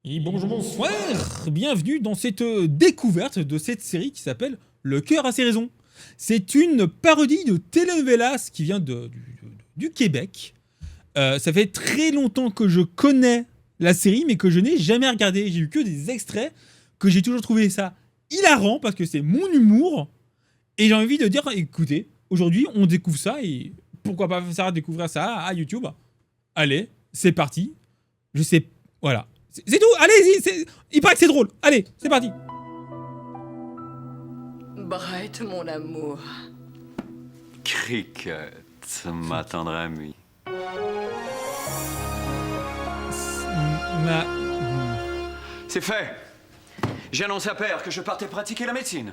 Et bonjour, bonsoir, bienvenue dans cette découverte de cette série qui s'appelle Le cœur a ses raisons. C'est une parodie de telenovelas qui vient du Québec. Ça fait très longtemps que je connais la série, mais que je n'ai jamais regardé. J'ai vu que des extraits, que j'ai toujours trouvé ça hilarant parce que c'est mon humour. Et j'ai envie de dire, écoutez, aujourd'hui on découvre ça et pourquoi pas faire découvrir ça à YouTube. Allez, c'est parti. Je sais, voilà. C'est tout, allez-y, il paraît que c'est drôle. Allez, c'est parti. Brett, mon amour. Cricket, ma tendre amie. C'est fait. J'ai annoncé à Père que je partais pratiquer la médecine.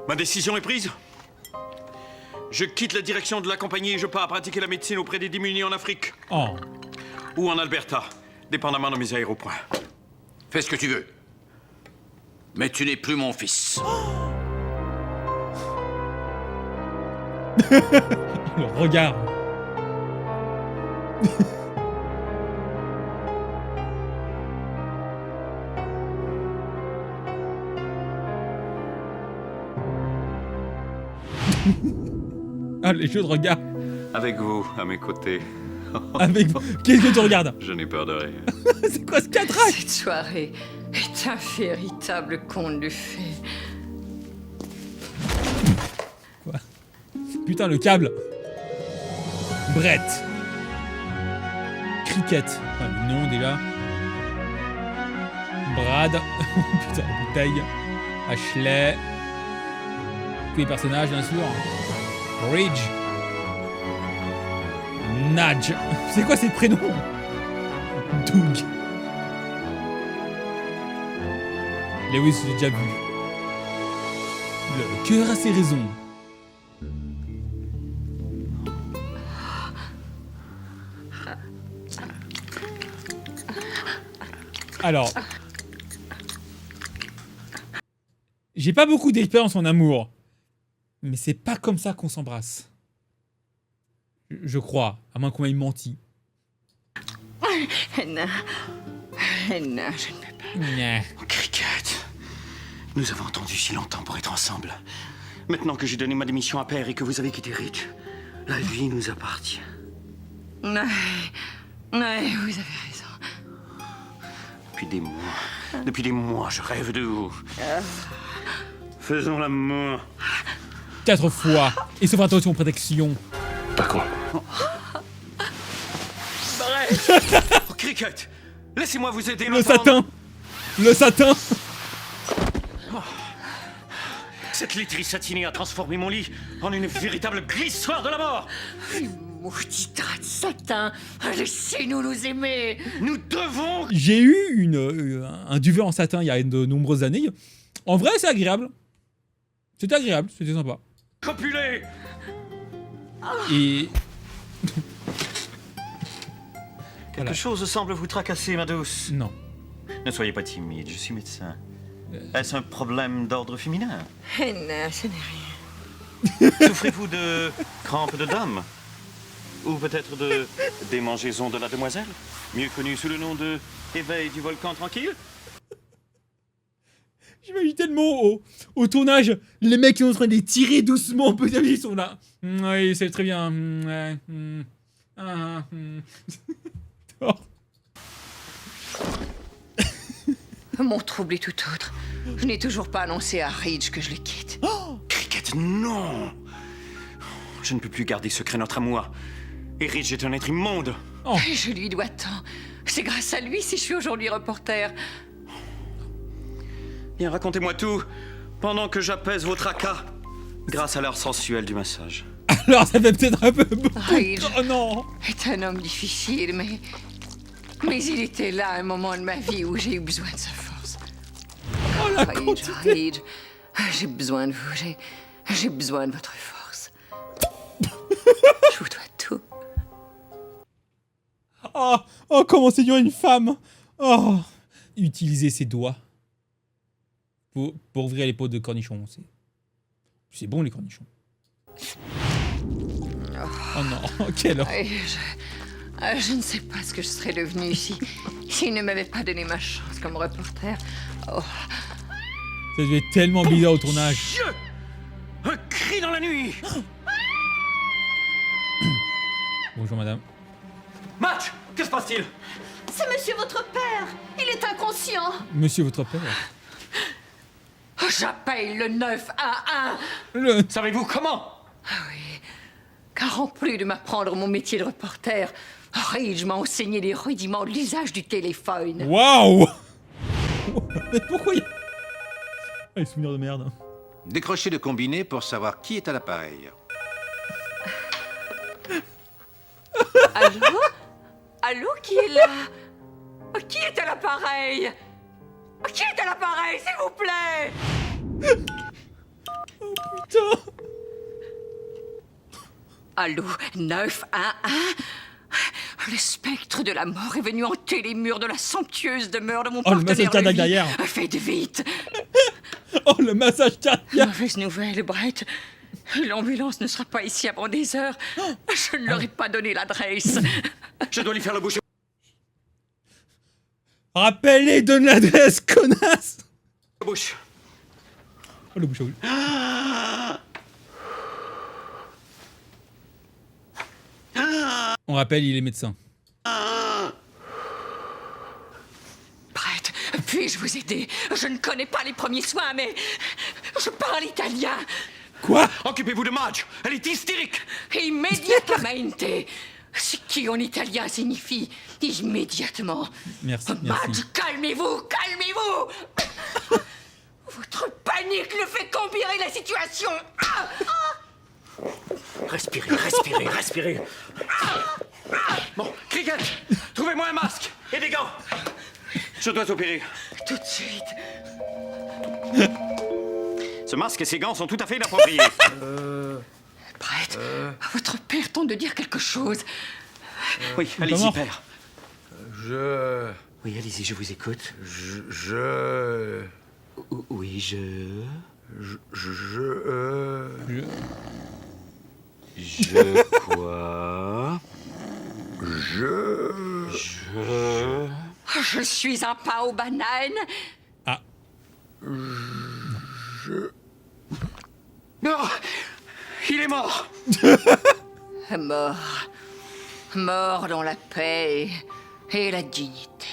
Ma décision est prise. Je quitte la direction de la compagnie et je pars pratiquer la médecine auprès des démunis en Afrique. Oh. Ou en Alberta, dépendamment de mes aéropoints. Fais ce que tu veux. Mais tu n'es plus mon fils. Le regard. Ah, les jeux de regard. Avec vous, à mes côtés. Avec... Qu'est-ce que tu regardes? Je n'ai peur de rien. C'est quoi ce cadrage? Cette soirée est un véritable conte de fées. Quoi? Putain, le câble. Brett. Cricket. Enfin, le nom déjà. Brad. Putain, la bouteille. Ashley. Tous les personnages, bien sûr. Ridge. Nadge. C'est quoi ces prénoms? Doug. Lewis, j'ai déjà vu. Le cœur a ses raisons. Alors. J'ai pas beaucoup d'expérience en amour. Mais c'est pas comme ça qu'on s'embrasse. Je crois, à moins qu'on m'ait menti. Anna, je ne peux pas. Nya. Cricket, nous avons attendu si longtemps pour être ensemble. Maintenant que j'ai donné ma démission à Père et que vous avez quitté Rich, la vie nous appartient. Ouais, vous avez raison. Depuis des mois, je rêve de vous. Faisons l'amour. 4 fois. Et sauf attention, protection. Pas con. Brett. Oh, Cricket, laissez-moi vous aider. Le satin. Le satin. Cette laiterie satinée a transformé mon lit en une véritable glissoire de la mort. Maudit drap de satin. Laissez-nous nous aimer. Nous devons... J'ai eu un duvet en satin il y a de nombreuses années. En vrai, c'est agréable. C'était agréable, c'était sympa. copuler. Et... Quelque Voilà. chose semble vous tracasser, ma douce. Non. Ne soyez pas timide, je suis médecin. Est-ce un problème d'ordre féminin? Anna, ce n'est rien. Souffrez-vous de crampes de dame? Ou peut-être de démangeaison de la demoiselle? Mieux connue sous le nom de éveil du volcan tranquille? J'imagine tellement au tournage, les mecs qui sont en train de les tirer doucement, petit à petit, ils sont là. Oui, c'est très bien. Ouais. Oh. Mon trouble est tout autre. Je n'ai toujours pas annoncé à Ridge que je le quitte. Cricket, non! Je ne peux plus garder secret notre amour. Et Ridge est un être immonde. Oh. Et je lui dois tant. C'est grâce à lui si je suis aujourd'hui reporter. Bien, racontez-moi tout, pendant que j'apaise vos tracas, grâce à l'heure sensuelle du massage. Alors, ça fait peut-être un peu beaucoup. Ridge Oh non. est un homme difficile, mais il était là à un moment de ma vie où j'ai eu besoin de sa force. Oh la Ridge, quantité. Ridge, j'ai besoin de vous, j'ai besoin de votre force. Je vous dois tout. Oh, comment séduire une femme. Oh. Utiliser ses doigts pour ouvrir les pots de cornichons. C'est bon, les cornichons. Oh, Oh non, quelle horreur. Et je ne sais pas ce que je serais devenue ici s'il ne m'avait pas donné ma chance comme reporter. Oh, Ça devait être tellement bizarre au tournage. Dieu! Un cri dans la nuit! Bonjour madame. Match! Que se passe-t-il? C'est monsieur votre père. Il est inconscient. Monsieur votre père. j'appelle le 911. Le... Savez-vous comment? Car en plus de m'apprendre mon métier de reporter, Ridge m'a enseigné les rudiments de l'usage du téléphone. Waouh. Mais pourquoi il y a... Ah, les souvenirs de merde. Décrochez le combiné pour savoir qui est à l'appareil. Allô? Allô, qui est là? Qui est à l'appareil? Qui est à l'appareil, s'il vous plaît? Putain. Allô, 911? Le spectre de la mort est venu hanter les murs de la somptueuse demeure de mon Oh, le partenaire massage cardiaque de vie. derrière. Faites vite. Oh, le massage cardiaque. Mauvaise nouvelle, Brett. L'ambulance ne sera pas ici avant des heures. Je ne leur ai pas donné l'adresse. Je dois lui faire le bouche. Rappelez, donne l'adresse, connasse. Bouche. Oh, le bouche à bouche. On rappelle, il est médecin. Brett, puis-je vous aider? Je ne connais pas les premiers soins, mais je parle italien. Quoi? Occupez-vous de Madge. Elle est hystérique. Immediatamente. Ce qui en italien signifie immédiatement. Merci, merci. Madge, calmez-vous, calmez-vous. Votre panique ne fait qu'empirer la situation. Respirez, respirez, respirez. Bon, Cricket, trouvez-moi un masque et des gants. Je dois opérer. Tout de suite. Ce masque et ces gants sont tout à fait inappropriés. Brett, votre père tente de dire quelque chose. Oui, allez-y, mort. père. Je... Oui, allez-y, je vous écoute. Oui, Je quoi? Je suis un pain aux bananes. Ah, Non! Il est mort! Mort. Mort dans la paix et la dignité.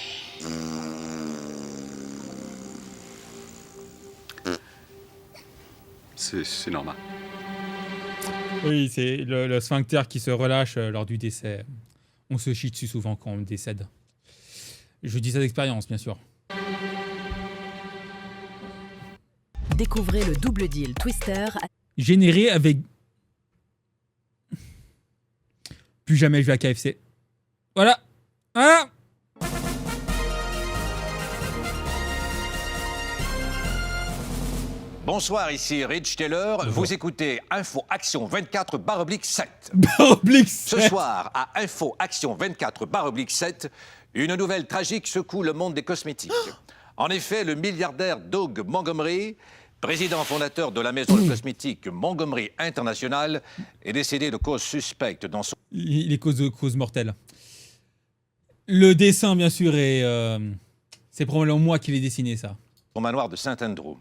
C'est normal. oui, c'est le sphincter qui se relâche lors du décès. On se chie dessus souvent quand on décède. Je dis ça d'expérience, bien sûr. Découvrez le double deal Twister. Généré avec... Plus jamais je vais à KFC. Voilà. Voilà. Bonsoir, ici Rich Taylor. Vous écoutez Info Action 24/7. Oblique Ce soir, à Info Action 24/7, une nouvelle tragique secoue le monde des cosmétiques. En effet, le milliardaire Doug Montgomery, président fondateur de la maison de cosmétiques Montgomery International, est décédé de cause suspecte dans son Il est cause mortelle. Le dessin, bien sûr, est... c'est probablement moi qui l'ai dessiné, ça. manoir de Saint-Andrew.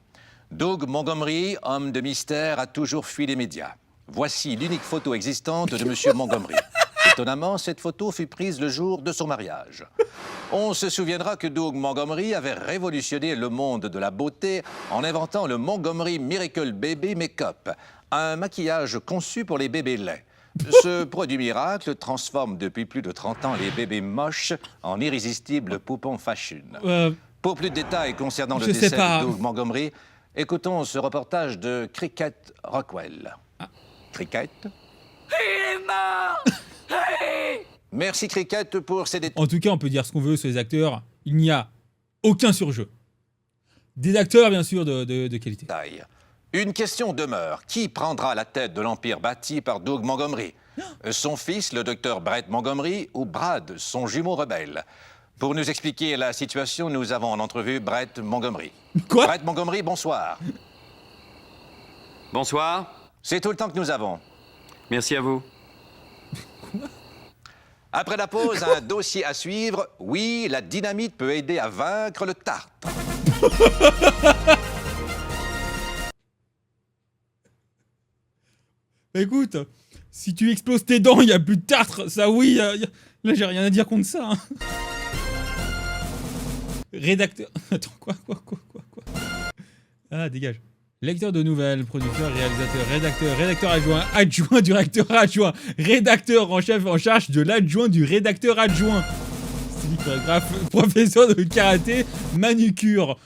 Doug Montgomery, homme de mystère, a toujours fui les médias. Voici l'unique photo existante de M. Montgomery. Étonnamment, cette photo fut prise le jour de son mariage. On se souviendra que Doug Montgomery avait révolutionné le monde de la beauté en inventant le Montgomery Miracle Baby Makeup, un maquillage conçu pour les bébés laids. Ce produit miracle transforme depuis plus de 30 ans les bébés moches en irrésistibles poupons fashion. Pour plus de détails concernant le Je sais décès pas. de Doug Montgomery, écoutons ce reportage de Cricket Rockwell. Cricket? Il est mort. Merci Cricket pour ces détails. En tout cas, on peut dire ce qu'on veut sur les acteurs. Il n'y a aucun surjeu. Des acteurs, bien sûr, de qualité. Une question demeure. Qui prendra la tête de l'empire bâti par Doug Montgomery? Son fils, le docteur Brett Montgomery, ou Brad, son jumeau rebelle? Pour nous expliquer la situation, nous avons en entrevue Brett Montgomery. Quoi? Brett Montgomery, bonsoir. Bonsoir. C'est tout le temps que nous avons. Merci à vous. Après la pause, un dossier à suivre. Oui, la dynamite peut aider à vaincre le tartre. Écoute, si tu exploses tes dents, il y a plus de tartre. Ça, oui, là, j'ai rien à dire contre ça. Hein. Rédacteur... Attends, quoi. Ah, dégage. Lecteur de nouvelles, producteur, réalisateur, rédacteur adjoint, directeur adjoint, rédacteur en chef en charge de l'adjoint du rédacteur adjoint, stylique, chorégraphe, professeur de karaté, manucure,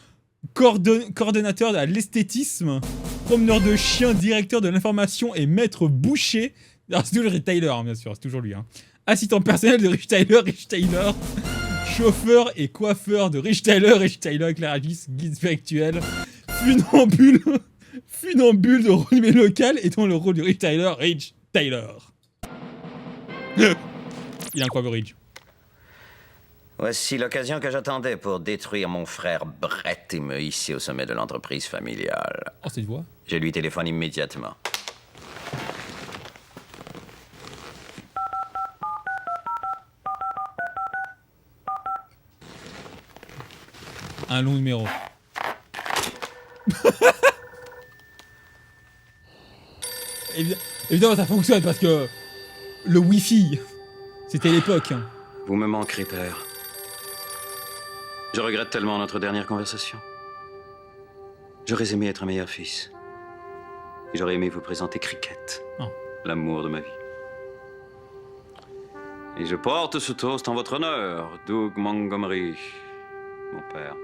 coordonnateur à l'esthétisme, promeneur de chiens, directeur de l'information et maître boucher. Alors, c'est toujours Rich Tyler, hein, bien sûr, c'est toujours lui. Hein. Assistant personnel de Rich Tyler, chauffeur et coiffeur de Rich Tyler, éclairagiste, guide spirituel, funambule de renommée locale et dans le rôle de Rich Tyler. Il a un coiffeur Rich. Voici l'occasion que j'attendais pour détruire mon frère Brett et me hisser au sommet de l'entreprise familiale. Oh, cette voix. Je lui téléphone immédiatement. Un long numéro. Évidemment, ça fonctionne parce que le Wi-Fi, c'était l'époque. Hein. Vous me manquerez, père. Je regrette tellement notre dernière conversation. J'aurais aimé être un meilleur fils. Et j'aurais aimé vous présenter Cricket, l'amour de ma vie. Et je porte ce toast en votre honneur, Doug Montgomery, mon père.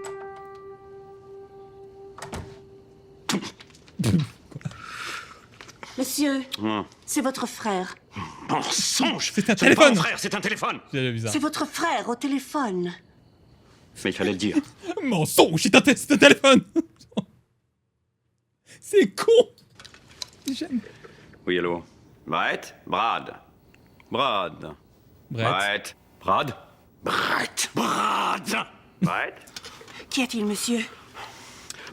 Monsieur, c'est votre frère. Mensonge! C'est un téléphone! Mon frère, c'est un téléphone! C'est bizarre. C'est votre frère au téléphone. Mais il fallait le dire. Mensonge, c'est un téléphone! C'est con! J'aime. Oui, allô? Brett? Brad? Brett? Qu'y a-t-il, monsieur?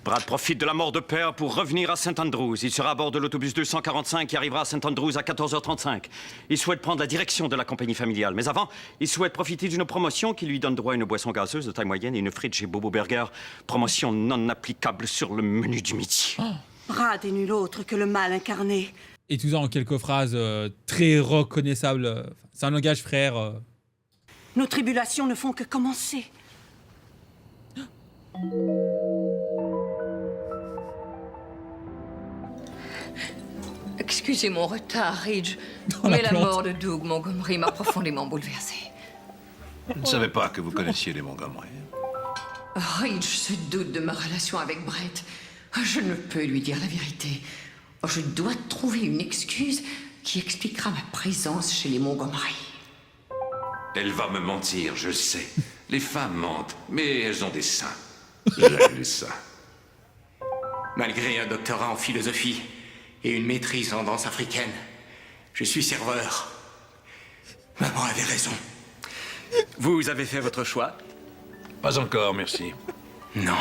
Brad profite de la mort de père pour revenir à St. Andrews. Il sera à bord de l'autobus 245 qui arrivera à St. Andrews à 14h35. Il souhaite prendre la direction de la compagnie familiale. Mais avant, il souhaite profiter d'une promotion qui lui donne droit à une boisson gazeuse de taille moyenne et une frite chez Bobo Burger. Promotion non applicable sur le menu du midi. Brad est nul autre que le mal incarné. Et tout ça en quelques phrases très reconnaissables. C'est un langage frère. Nos tribulations ne font que commencer. Excusez mon retard, Ridge, Dans la mais la plante. mort de Doug Montgomery m'a profondément bouleversée. Je ne savais pas que vous connaissiez les Montgomery. Ridge se doute de ma relation avec Brett. Je ne peux lui dire la vérité. Je dois trouver une excuse qui expliquera ma présence chez les Montgomery. Elle va me mentir, je sais. Les femmes mentent, mais elles ont des seins. J'aime les seins. Malgré un doctorat en philosophie et une maîtrise en danse africaine, je suis serveur. Maman avait raison. Vous avez fait votre choix? Pas encore, merci. Non,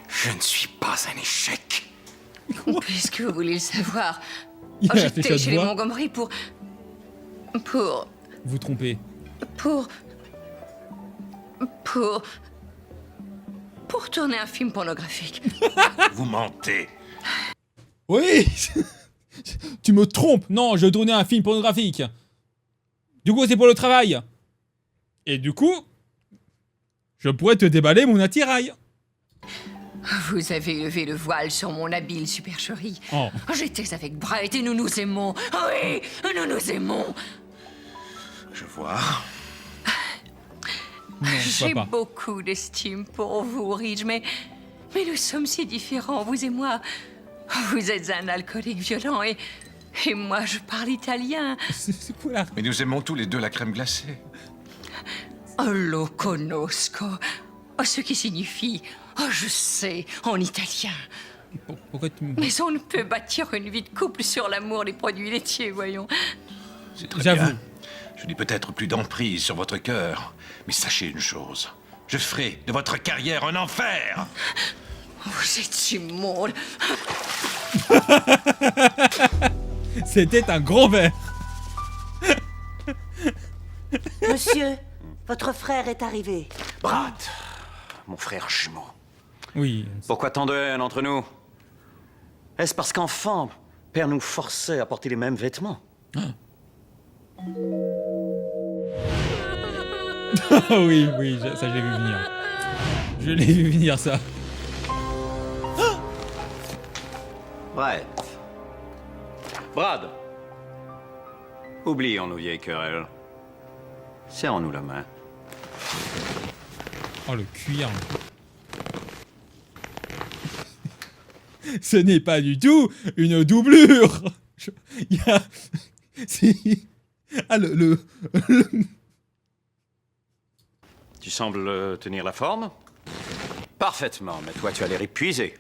je ne suis pas un échec. Puisque vous voulez le savoir, Il a réfléchi j'étais à chez deux les voix. Montgomery pour Vous trompez. pour tourner un film pornographique. Vous mentez. Oui. Tu me trompes. Non, je tournais un film pornographique. Du coup, c'est pour le travail. Et du coup, je pourrais te déballer mon attirail. Vous avez levé le voile sur mon habile supercherie. Oh. J'étais avec Bright et nous nous aimons. Oui, nous nous aimons. Je vois. Non, je J'ai vois pas. beaucoup d'estime pour vous, Ridge, mais nous sommes si différents, vous et moi. Vous êtes un alcoolique violent et moi, je parle italien. C'est quoi là? Mais nous aimons tous les deux la crème glacée. Oh, lo conosco. Oh, ce qui signifie « Oh, je sais » en italien. Pourquoi tu me... Mais on ne peut bâtir une vie de couple sur l'amour des produits laitiers, voyons. C'est très J'avoue. bien. Je n'ai peut-être plus d'emprise sur votre cœur, mais sachez une chose. Je ferai de votre carrière un enfer. Vous êtes immonde. C'était un grand verre. Monsieur, votre frère est arrivé. Brad, mon frère jumeau. Oui. Pourquoi tant de haine entre nous? Est-ce parce qu'enfant, père nous forçait à porter les mêmes vêtements? Oui, oui, ça je l'ai vu venir. Je l'ai vu venir, ça. Bref. Brad. Oublions nos vieilles querelles. Serrons-nous la main. Oh, le cuir. Ce n'est pas du tout une doublure. Il y a... Ah, Tu sembles tenir la forme? Parfaitement, mais toi tu as l'air épuisé.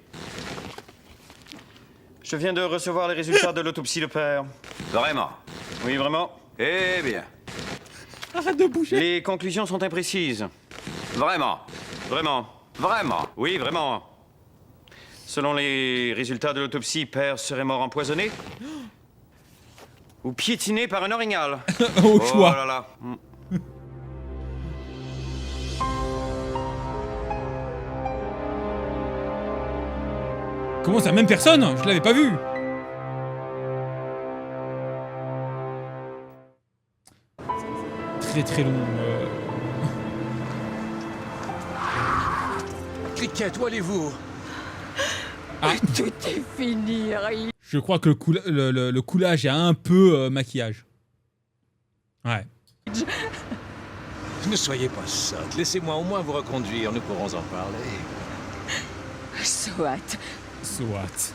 Je viens de recevoir les résultats de l'autopsie de père. Vraiment? Oui, vraiment? Eh bien. Arrête de bouger. Les conclusions sont imprécises. Vraiment? Vraiment? Vraiment? Oui, vraiment. Selon les résultats de l'autopsie, père serait mort empoisonné? Ou piétiné par un orignal? Au choix. Oh là là. Comment ça, même personne? Je l'avais pas vu. Très très long. Cricket, où allez-vous? Ah. Tout est fini, Harry. Je crois que le coulage est un peu maquillage. Ouais. Ne soyez pas sotte. Laissez-moi au moins vous reconduire. Nous pourrons en parler. Soit. Soit.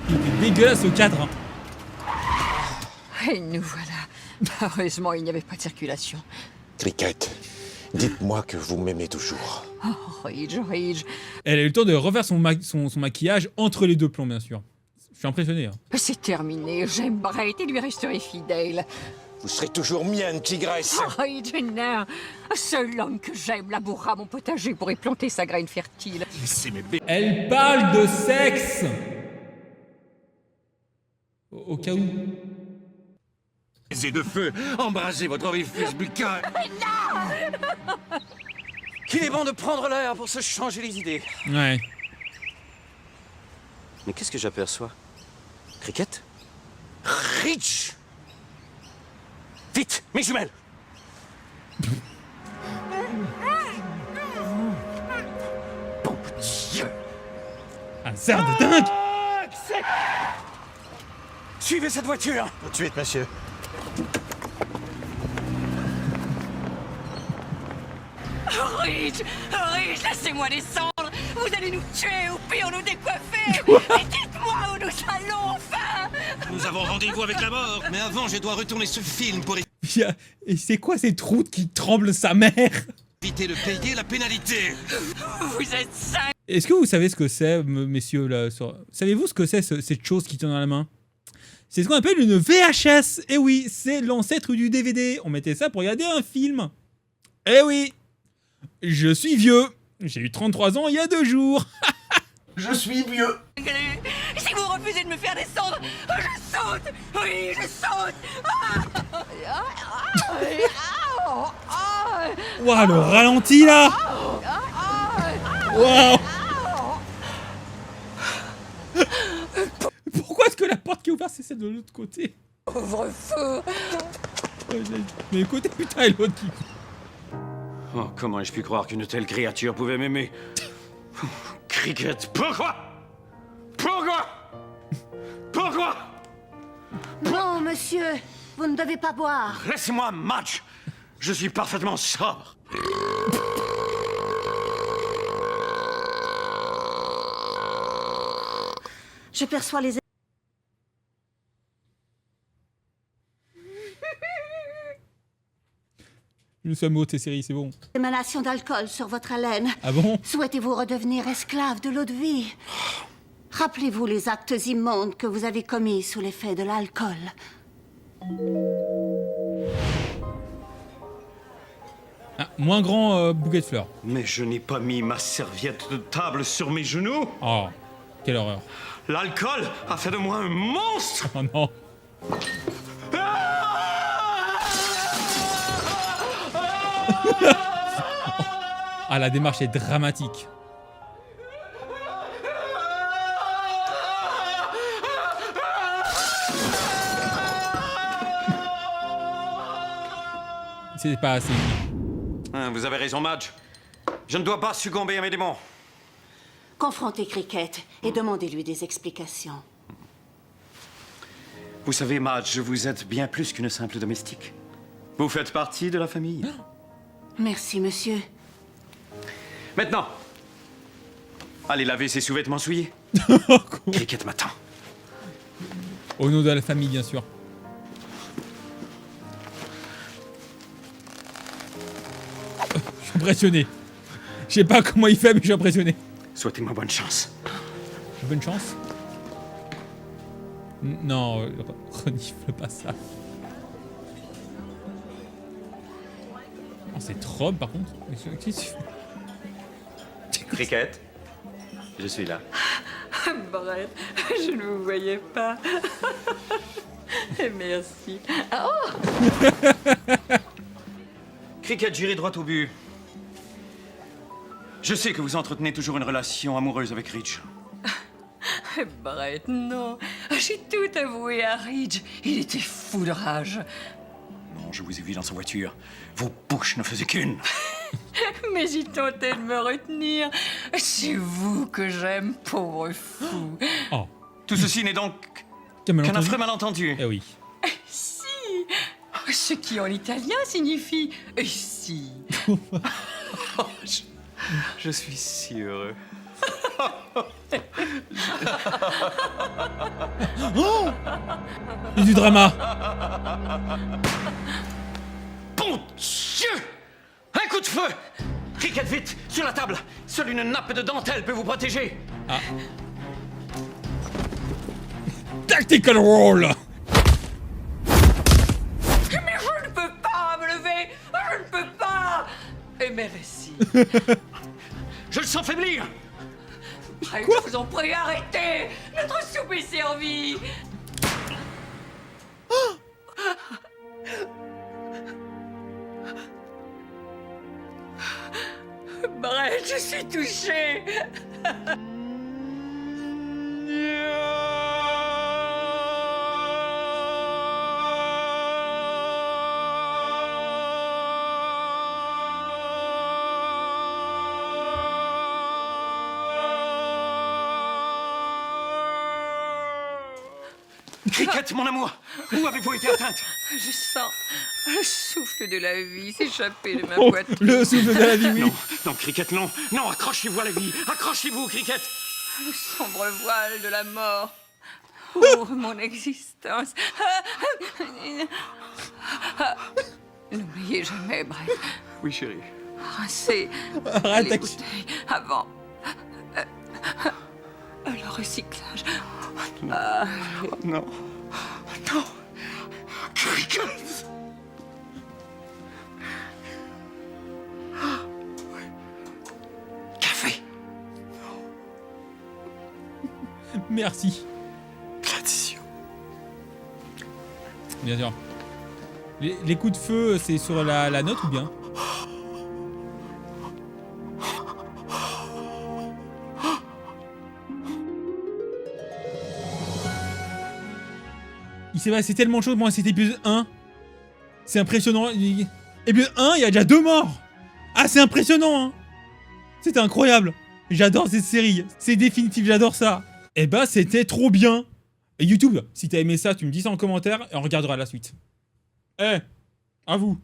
Il était dégueulasse au cadre. Et nous voilà. Heureusement, il n'y avait pas de circulation. Cricket, dites-moi que vous m'aimez toujours. Oh, Ridge. Elle a eu le temps de refaire son maquillage entre les deux plans, bien sûr. Je suis impressionné. Hein. C'est terminé. J'aime Brett et lui resterai fidèle. Vous serez toujours mienne, tigresse. Oh, Ridge, non. Seul homme que j'aime labourera mon potager pour y planter sa graine fertile. Laissez mes bébés. Elle parle de sexe. Au cas où. Et de feu, embrasez votre orifice buccal. Qu'il est bon de prendre l'air pour se changer les idées. Ouais. Mais qu'est-ce que j'aperçois? Cricket? Rich! Vite, mes jumelles! Bon Dieu! Un cerf de dingue! Suivez cette voiture! Tout de suite, monsieur. Ridge, laissez-moi descendre. Vous allez nous tuer ou pire nous décoiffer. Et dites-moi où nous allons enfin. Nous avons rendez-vous avec la mort. Mais avant, je dois retourner ce film pour Et c'est quoi cette route qui tremble sa mère? éviter de payer la pénalité. Vous êtes cinq. Est-ce que vous savez ce que c'est, messieurs là, savez-vous ce que c'est cette chose qui tient dans la main? C'est ce qu'on appelle une VHS. Eh oui, c'est l'ancêtre du DVD. On mettait ça pour regarder un film. Eh oui, je suis vieux. J'ai eu 33 ans il y a 2 jours. Je suis vieux. Si vous refusez de me faire descendre, je saute. Oui, je saute. Waouh, le ralenti là. Waouh. Pourquoi est-ce que la porte qui est ouverte c'est celle de l'autre côté? Pauvre feu. Mais côté putain et l'autre qui... Oh, comment ai-je pu croire qu'une telle créature pouvait m'aimer? Cricket, pourquoi? Non, monsieur, vous ne devez pas boire. Laissez-moi, match. Je suis parfaitement sobre. Je perçois les Nous sommes haute et série, c'est bon. émanations d'alcool sur votre haleine. Ah bon? Souhaitez-vous redevenir esclave de l'eau de vie? Rappelez-vous les actes immondes que vous avez commis sous l'effet de l'alcool. Ah, moins grand bouquet de fleurs. Mais je n'ai pas mis ma serviette de table sur mes genoux. Oh, quelle horreur. L'alcool a fait de moi un monstre. Oh non. Ah, la démarche est dramatique. C'est pas assez. Vous avez raison, Madge. Je ne dois pas succomber à mes démons. Confrontez Cricket et demandez-lui des explications. Vous savez, Madge, vous êtes bien plus qu'une simple domestique. Vous faites partie de la famille. Merci, monsieur. Maintenant, allez laver ses sous-vêtements souillés. Cricket m'attend. Au nom de la famille, bien sûr. Je suis impressionné. Je sais pas comment il fait, mais je suis impressionné. Souhaitez-moi bonne chance. Bonne chance. Non, renifle pas ça. Oh, c'est trop, par contre. Cricket, je suis là. Brett, je ne vous voyais pas. Merci. Oh! Cricket, j'irai droit au but. Je sais que vous entretenez toujours une relation amoureuse avec Rich. Brett, non. J'ai tout avoué à Ridge. Il était fou de rage. Non, je vous ai vu dans sa voiture. Vos bouches ne faisaient qu'une. Mais j'y tentais de me retenir. C'est vous que j'aime, pauvre fou. Oh. Tout ceci n'est donc qu'un affreux malentendu. Eh oui. Si. Ce qui en italien signifie si. Je suis si heureux. Oh, il y a du drama. Bon Dieu! Un coup de feu! Cricket, vite! Sur la table! Seule une nappe de dentelle peut vous protéger! Ah. Tactical roll! Mais je ne peux pas me lever! Je ne peux pas! Et mes récits. Je le sens faiblir! Je vous en prie, arrêtez! Notre soupe est servie! Brett, je suis touchée! Cricket, mon amour! Où avez-vous été atteinte? Je sens le souffle de la vie s'échapper de ma poitrine. Le souffle de la vie, oui. Non, non, Cricket, non! Non, accrochez-vous à la vie! Accrochez-vous, Cricket! Le sombre voile de la mort ouvre mon existence. N'oubliez jamais, Brett. Oui, chérie. Rincez Arrête, les bouteilles avant le recyclage. Ah, Non. Non. Cricket! Café. Merci. L'addition. Bien sûr. Les coups de feu, c'est sur la note ou bien? Il s'est passé tellement de choses, moi, cet épisode 1. C'est impressionnant. Épisode 1, il y a déjà 2 morts. Ah, c'est impressionnant, hein. C'était incroyable. J'adore cette série. C'est définitif, j'adore ça. Eh bah, c'était trop bien. Et YouTube, si t'as aimé ça, tu me dis ça en commentaire et on regardera la suite. Eh, à vous.